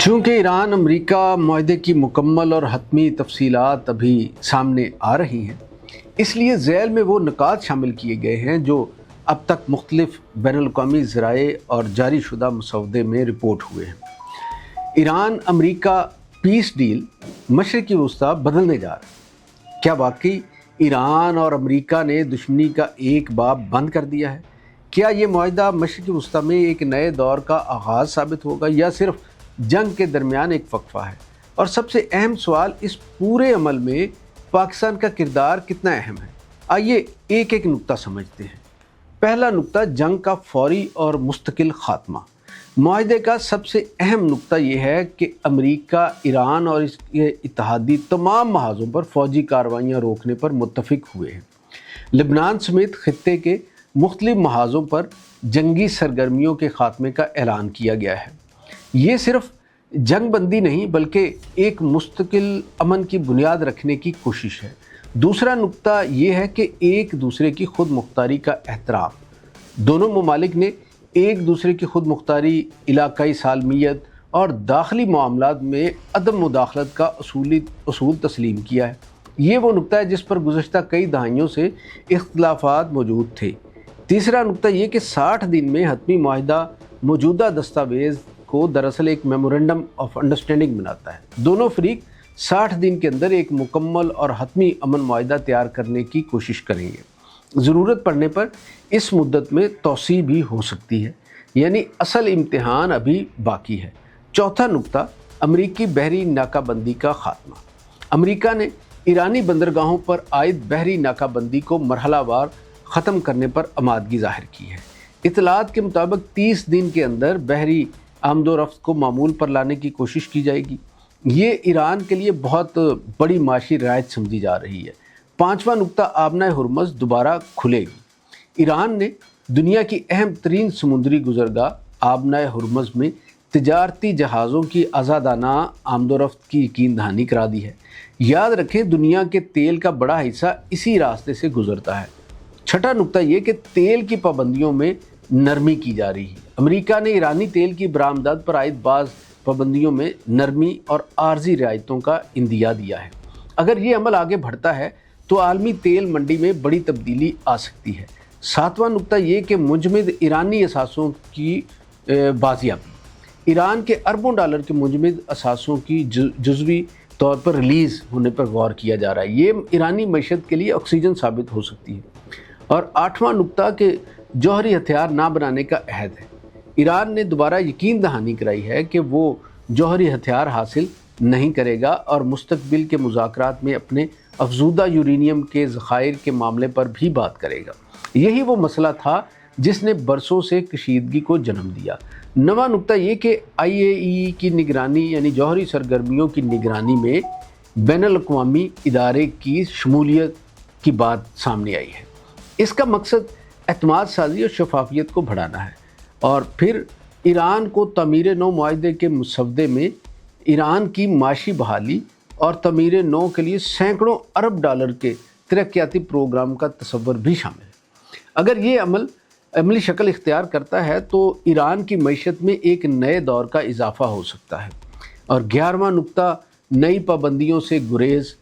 چونکہ ایران امریکہ معاہدے کی مکمل اور حتمی تفصیلات ابھی سامنے آ رہی ہیں، اس لیے ذیل میں وہ نکات شامل کیے گئے ہیں جو اب تک مختلف بین الاقوامی ذرائع اور جاری شدہ مسودے میں رپورٹ ہوئے ہیں۔ ایران امریکہ پیس ڈیل مشرقی وسطی بدلنے جا رہا ہے۔ کیا واقعی ایران اور امریکہ نے دشمنی کا ایک باب بند کر دیا ہے؟ کیا یہ معاہدہ مشرقی وسطی میں ایک نئے دور کا آغاز ثابت ہوگا یا صرف جنگ کے درمیان ایک وقفہ ہے؟ اور سب سے اہم سوال، اس پورے عمل میں پاکستان کا کردار کتنا اہم ہے؟ آئیے ایک ایک نقطہ سمجھتے ہیں۔ پہلا نقطہ، جنگ کا فوری اور مستقل خاتمہ۔ معاہدے کا سب سے اہم نقطہ یہ ہے کہ امریکہ، ایران اور اس کے اتحادی تمام محاذوں پر فوجی کارروائیاں روکنے پر متفق ہوئے ہیں۔ لبنان سمیت خطے کے مختلف محاذوں پر جنگی سرگرمیوں کے خاتمے کا اعلان کیا گیا ہے۔ یہ صرف جنگ بندی نہیں بلکہ ایک مستقل امن کی بنیاد رکھنے کی کوشش ہے۔ دوسرا نقطہ یہ ہے کہ ایک دوسرے کی خود مختاری کا احترام۔ دونوں ممالک نے ایک دوسرے کی خود مختاری، علاقائی سالمیت اور داخلی معاملات میں عدم مداخلت کا اصول تسلیم کیا ہے۔ یہ وہ نقطہ ہے جس پر گزشتہ کئی دہائیوں سے اختلافات موجود تھے۔ تیسرا نقطہ یہ کہ 60 دن میں حتمی معاہدہ موجودہ دستاویز کو دراصل ایک میمورنڈم آف انڈرسٹینڈنگ بناتا ہے۔ دونوں فریق 60 دن کے اندر ایک مکمل اور حتمی امن معاہدہ تیار کرنے کی کوشش کریں گے۔ ضرورت پڑنے پر اس مدت میں توسیع بھی ہو سکتی ہے، یعنی اصل امتحان ابھی باقی ہے۔ چوتھا نقطہ، امریکی بحری ناکہ بندی کا خاتمہ۔ امریکہ نے ایرانی بندرگاہوں پر عائد بحری ناکہ بندی کو مرحلہ وار ختم کرنے پر آمادگی ظاہر کی ہے۔ اطلاعات کے مطابق 30 دن کے اندر بحری آمد و رفت کو معمول پر لانے کی کوشش کی جائے گی۔ یہ ایران کے لیے بہت بڑی معاشی رعایت سمجھی جا رہی ہے۔ پانچواں نقطہ، آبنۂ ہرمز دوبارہ کھلے گی۔ ایران نے دنیا کی اہم ترین سمندری گزرگاہ آبنۂ ہرمز میں تجارتی جہازوں کی آزادانہ آمد و رفت کی یقین دہانی کرا دی ہے۔ یاد رکھیں، دنیا کے تیل کا بڑا حصہ اسی راستے سے گزرتا ہے۔ چھٹا نقطہ یہ کہ تیل کی پابندیوں میں نرمی کی جا رہی ہے۔ امریکہ نے ایرانی تیل کی برآمدات پر عائد بعض پابندیوں میں نرمی اور عارضی رعایتوں کا عندیہ دیا ہے۔ اگر یہ عمل آگے بڑھتا ہے تو عالمی تیل منڈی میں بڑی تبدیلی آ سکتی ہے۔ ساتواں نقطہ یہ کہ مجمد ایرانی اثاثوں کی بازیابی۔ ایران کے اربوں ڈالر کے مجمد اثاثوں کی جزوی طور پر ریلیز ہونے پر غور کیا جا رہا ہے۔ یہ ایرانی معیشت کے لیے آکسیجن ثابت ہو سکتی ہے۔ اور آٹھواں نقطہ کہ جوہری ہتھیار نہ بنانے کا عہد ہے۔ ایران نے دوبارہ یقین دہانی کرائی ہے کہ وہ جوہری ہتھیار حاصل نہیں کرے گا اور مستقبل کے مذاکرات میں اپنے افزودہ یورینیم کے ذخائر کے معاملے پر بھی بات کرے گا۔ یہی وہ مسئلہ تھا جس نے برسوں سے کشیدگی کو جنم دیا۔ نواں نقطہ یہ کہ IAEA کی نگرانی، یعنی جوہری سرگرمیوں کی نگرانی میں بین الاقوامی ادارے کی شمولیت کی بات سامنے آئی ہے۔ اس کا مقصد اعتماد سازی اور شفافیت کو بڑھانا ہے، اور پھر ایران کو تعمیر نو معاہدے کے مسودے میں ایران کی معاشی بحالی اور تعمیر نو کے لیے سینکڑوں ارب ڈالر کے ترقیاتی پروگرام کا تصور بھی شامل ہے۔ اگر یہ عملی شکل اختیار کرتا ہے تو ایران کی معیشت میں ایک نئے دور کا اضافہ ہو سکتا ہے۔ اور 11واں نقطہ، نئی پابندیوں سے گریز۔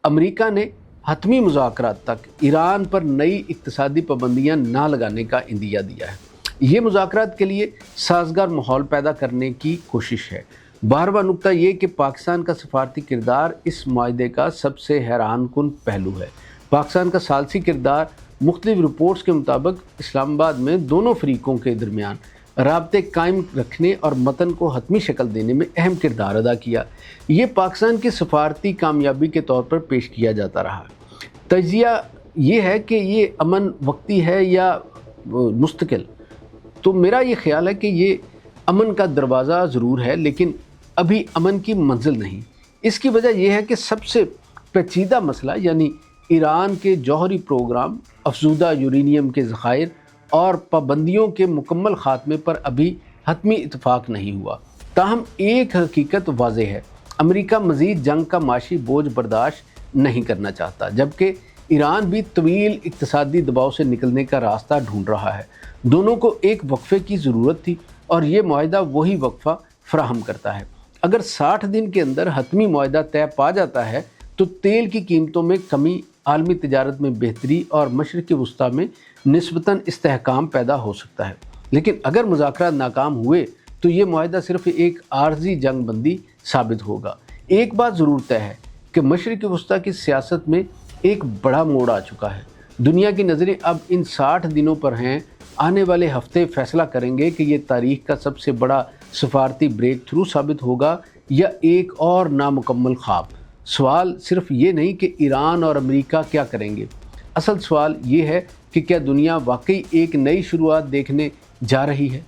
امریکہ نے حتمی مذاکرات تک ایران پر نئی اقتصادی پابندیاں نہ لگانے کا عندیہ دیا ہے۔ یہ مذاکرات کے لیے سازگار ماحول پیدا کرنے کی کوشش ہے۔ 12واں نقطہ یہ کہ پاکستان کا سفارتی کردار اس معاہدے کا سب سے حیران کن پہلو ہے۔ پاکستان کا ثالثی کردار مختلف رپورٹس کے مطابق اسلام آباد میں دونوں فریقوں کے درمیان رابطے قائم رکھنے اور متن کو حتمی شکل دینے میں اہم کردار ادا کیا۔ یہ پاکستان کی سفارتی کامیابی کے طور پر پیش کیا جاتا رہا۔ تجزیہ یہ ہے کہ یہ امن وقتی ہے یا مستقل۔ تو میرا یہ خیال ہے کہ یہ امن کا دروازہ ضرور ہے، لیکن ابھی امن کی منزل نہیں۔ اس کی وجہ یہ ہے کہ سب سے پیچیدہ مسئلہ، یعنی ایران کے جوہری پروگرام، افزودہ یورینیم کے ذخائر اور پابندیوں کے مکمل خاتمے پر ابھی حتمی اتفاق نہیں ہوا۔ تاہم ایک حقیقت واضح ہے، امریکہ مزید جنگ کا معاشی بوجھ برداشت نہیں کرنا چاہتا، جبکہ ایران بھی طویل اقتصادی دباؤ سے نکلنے کا راستہ ڈھونڈ رہا ہے۔ دونوں کو ایک وقفے کی ضرورت تھی اور یہ معاہدہ وہی وقفہ فراہم کرتا ہے۔ اگر 60 دن کے اندر حتمی معاہدہ طے پا جاتا ہے تو تیل کی قیمتوں میں کمی، عالمی تجارت میں بہتری اور مشرق وسطیٰ میں نسبتاً استحکام پیدا ہو سکتا ہے۔ لیکن اگر مذاکرات ناکام ہوئے تو یہ معاہدہ صرف ایک عارضی جنگ بندی ثابت ہوگا۔ ایک بات ضرور طے ہے کہ مشرق وسطیٰ کی سیاست میں ایک بڑا موڑ آ چکا ہے۔ دنیا کی نظریں اب ان 60 دنوں پر ہیں۔ آنے والے ہفتے فیصلہ کریں گے کہ یہ تاریخ کا سب سے بڑا سفارتی بریک تھرو ثابت ہوگا یا ایک اور نامکمل خواب۔ سوال صرف یہ نہیں کہ ایران اور امریکہ کیا کریں گے، اصل سوال یہ ہے کہ کیا دنیا واقعی ایک نئی شروعات دیکھنے جا رہی ہے؟